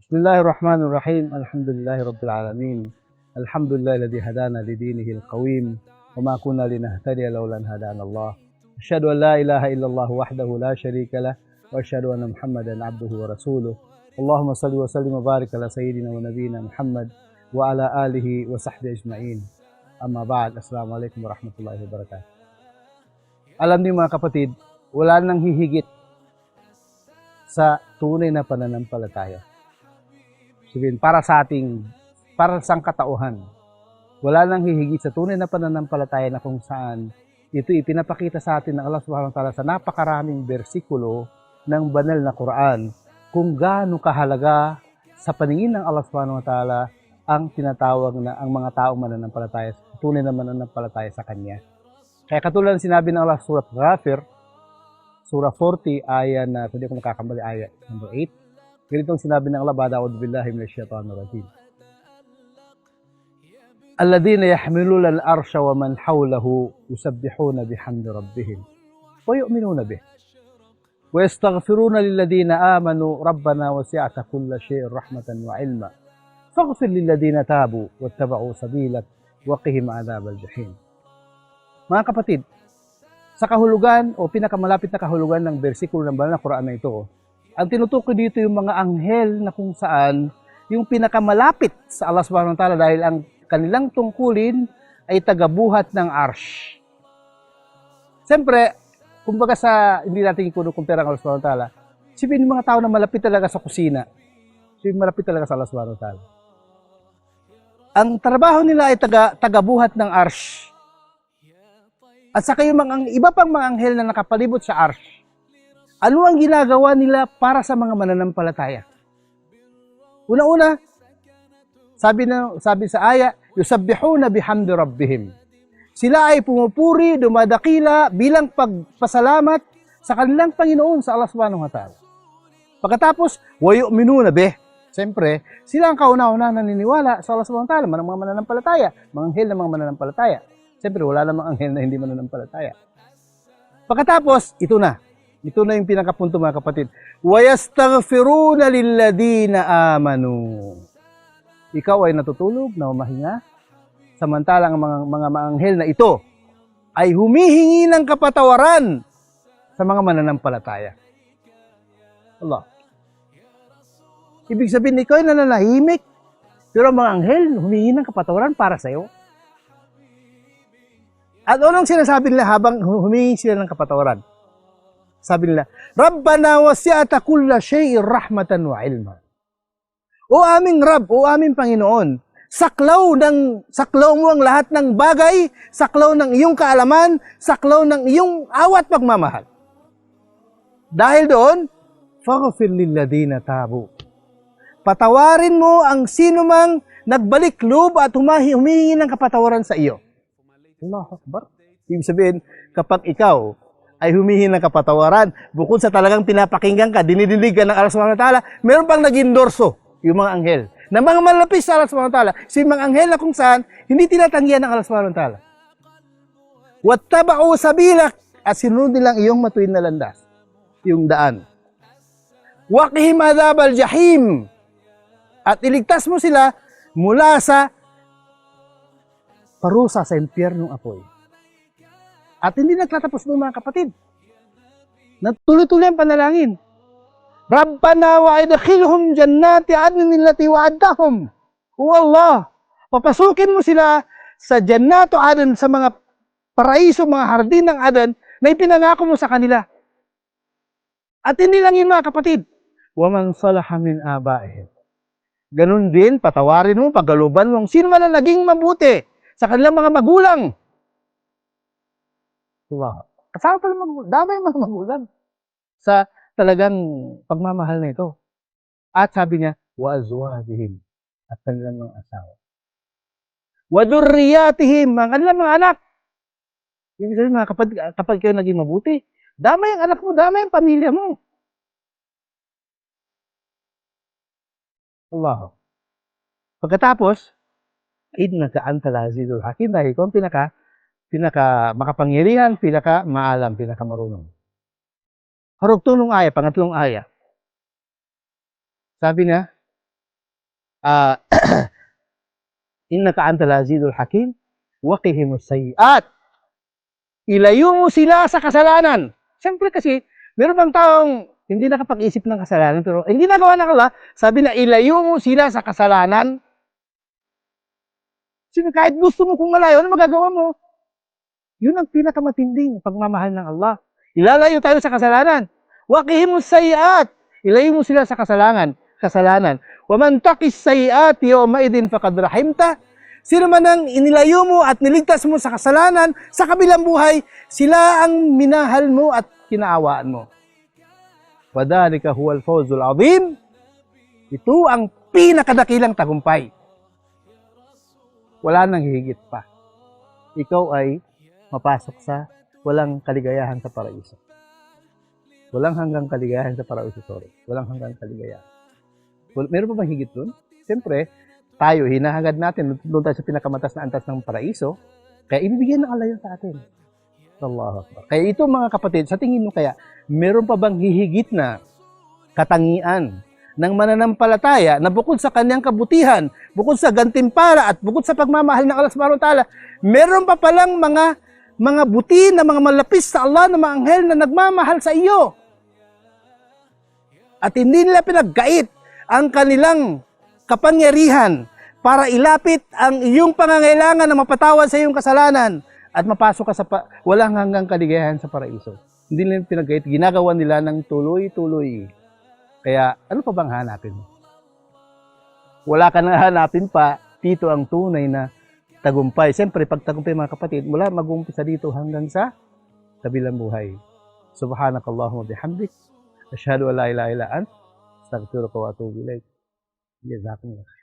Bismillahirrahmanirrahim. Alhamdulillahi Rabbil Alamin. Alhamdulillah alladhi hadana lidinihi al-qawim. Wa ma kunna linahtadiya lawla an hadana Allah. Asyhadu an la ilaha illallah wahdahu la syarika lah wa asyhadu anna Muhammadan abduhu wa rasuluh. Allahumma salli wa sallim wa barik ala sayyidina wa nabiyyina Muhammad wa ala alihi wa sahbihi ajma'in. Amma ba'd. Assalamualaikum warahmatullahi wabarakatuh. Alam niyo mga kapatid, wala nang hihigit sa tunay na pananampalataya. Sabihin, para sa sangkatauhan, wala nang hihigit sa tunay na pananampalataya na kung saan ito ipinapakita sa atin ng Allah Subhanahu wa Ta'ala sa napakaraming bersikulo ng banal na Quran kung gaano kahalaga sa paningin ng Allah Subhanahu wa Ta'ala ang tinatawag na ang mga taong mananampalataya, tunay na mananampalataya sa Kanya. Kaya katulad ng sinabi ng Allah sa Surat Ghafir, Surah 40, aya na, kung di ako makakamali, aya number 8, ganitong sinabi ng Allah, ba'a'udhu billahi minasyaitanir rajim. Alladhina yahmiluna al-arsha wa man hawlahu yusabbihuna bihamdi rabbihim wa yu'minuna bih wa yastaghfiruna lilladhina amanu rabbana wasi'ta kulla shay'in rahmatan wa 'ilma faghfir lilladhina tabu wattaba'u sabilak wa qihim 'adhabal jahim. Mga kapatid, sa kahulugan o pinakamalapit na kahulugan ng bersikulo ng banal na Quran na ito, ang tinutukoy dito yung mga anghel na kung saan yung pinakamalapit sa Allah Subhanahu wa Ta'ala dahil ang kanilang tungkulin ay tagabuhat ng arsh. Siyempre, kumbaga hindi natin kinukumpara ang Allah Subhanahu wa Ta'ala, sipin yung mga tao na malapit talaga sa kusina. Sipin malapit talaga sa Allah Subhanahu wa Ta'ala. Ang trabaho nila ay tagabuhat ng arsh. At saka yung iba pang mga anghel na nakapalibot sa arsh, ano ang ginagawa nila para sa mga mananampalataya? Una-una, sabi sa aya, yusabbihuna bihamdi rabbihim. Sila ay pumupuri, dumadakila bilang pagpasalamat sa kanilang Panginoon sa Allah Subhanahu wa Ta'ala. Pagkatapos, wa yu'minuna bih. Siyempre, sila ang kauna-una naniniwala sa Allah Subhanahu wa Ta'ala, mga mananampalataya, mga anghel na mga mananampalataya. Siyempre, wala namang anghel na hindi mananampalataya. Pagkatapos, ito na yung pinakapunto mga kapatid. وَيَسْتَغْفِرُونَ لِلَّذِينَ آمَنُوا. Ikaw ay natutulog na humahinga, samantalang ang mga maanghel na ito ay humihingi ng kapatawaran sa mga mananampalataya. Allah. Ibig sabihin, ikaw ay nananahimik, pero mga anghel humihingi ng kapatawaran para sa iyo. At anong sinasabi nila habang humihingi sila ng kapatawaran? Sabi nila, Rabbana wasi'ta kulla shay'in rahmatan wa 'ilma. O aming Rabb, o aming Panginoon, saklaw mo ang lahat ng bagay, saklaw ng iyong kaalaman, saklaw ng iyong awat pagmamahal. Dahil doon, faghfir lilladhina tabu. Patawarin mo ang sinumang nagbalik loob at humihingi ng kapatawaran sa iyo. Allahu Akbar. Ibig sabihin, kapag ikaw ay humihingi ng kapatawaran, bukod sa talagang pinapakinggan ka, dinidinig ka ng Allah Subhanahu wa Ta'ala, meron pang nag-endorso yung mga anghel. Na mga malapit sa Allah Subhanahu wa Ta'ala, si mga anghel na kung saan, hindi tinatanggihan ng Allah Subhanahu wa Ta'ala. Wattaba'u sabilak, at sinunod nilang iyong matuwid na landas, yung daan. Waqihim adhabal jahim, at iligtas mo sila mula sa parusa sa impyernong apoy. At hindi nagtatapos doon mga kapatid. Natuloy-tuloy ang panalangin. Rabbana wa idkhilhum jannati adnin allati wa'adtahum. O Allah, papasukin mo sila sa jannato Aden, sa mga paraiso, mga hardin ng Aden na ipinangako mo sa kanila. At hindi lang yun mga kapatid. Wa man salaha min abaihim. Ganun din, patawarin mo, paggaluban mo, sino man ang naging mabuti sa kanilang mga magulang. Wow. Kasama pala magulang. Damay mga magulang sa talagang pagmamahal na ito. At sabi niya, wa azwajihim, at kanilang mga asawa. Wa dhurriyyatihim, ang kanilang mga anak. Ibig sabihin mga kapag kayo naging mabuti, damay ang anak mo, damay ang pamilya mo. Allah. Pagkatapos, innaka antal azizul hakim, dahil ikaw ang pinaka makapangyarihan, pinaka maalam, pinaka marunong. Harugtunong aya, pangatlong aya. Sabi niya, Ah, innaka antal azizul hakim, waqihimus sayyi'at. Ilayo mo sila sa kasalanan. Siyempre kasi, meron bang taong hindi nakapag-isip ng kasalanan, pero hindi nagawa ng Allah, sabi na ilayo mo sila sa kasalanan. Sino kahit gusto mo kung malayo, ano magagawa mo? Yun ang pinakamatinding pagmamahal ng Allah. Ilalayo tayo sa kasalanan. Waqihimus sayyi'at. Ilayo mo sila sa kasalanan. Wa man taqis sayyi'ati yawma idin faqad rahimta. Sino man ang inilayo mo at niligtas mo sa kasalanan, sa kabilang buhay, sila ang minahal mo at kinaawaan mo. Wadhalika huwal fawzul azim. Ito ang pinakadakilang tagumpay. Wala nang hihigit pa. Ikaw ay mapasok sa walang kaligayahan sa paraiso. Walang hanggang kaligayahan sa paraiso, sorry. Walang hanggang kaligayahan. Meron pa bang higit dun? Siyempre, tayo, hinahangad natin, doon tayo sa pinakamatas na antas ng paraiso, kaya ibibigyan ng Allah yun sa atin. Allahu Akbar. Kaya ito mga kapatid, sa tingin mo kaya, meron pa bang hihigit na katangian ng mananampalataya na bukod sa kanyang kabutihan, bukod sa gantimpala at bukod sa pagmamahal ng Allah subhanahu wa ta'ala, meron pa palang mga buti na mga malapis sa Allah na mga anghel na nagmamahal sa iyo. At hindi nila pinagkait ang kanilang kapangyarihan para ilapit ang iyong pangangailangan na mapatawad sa iyong kasalanan at mapasok ka sa walang hanggang kaligayahan sa paraiso. Hindi nila pinagkait, ginagawa nila ng tuloy-tuloy. Kaya ano pa bang hanapin mo? Wala ka nang hanapin pa, dito ang tunay na tagumpay. Siyempre, pag tagumpay mga kapatid, mula mag-umpisa dito hanggang sa kabilang buhay. Subhanakallahumma bihamdik, asyhadu an la ilaha illa ant, astaghfiruka wa atubu ilaik. Jazakumullah.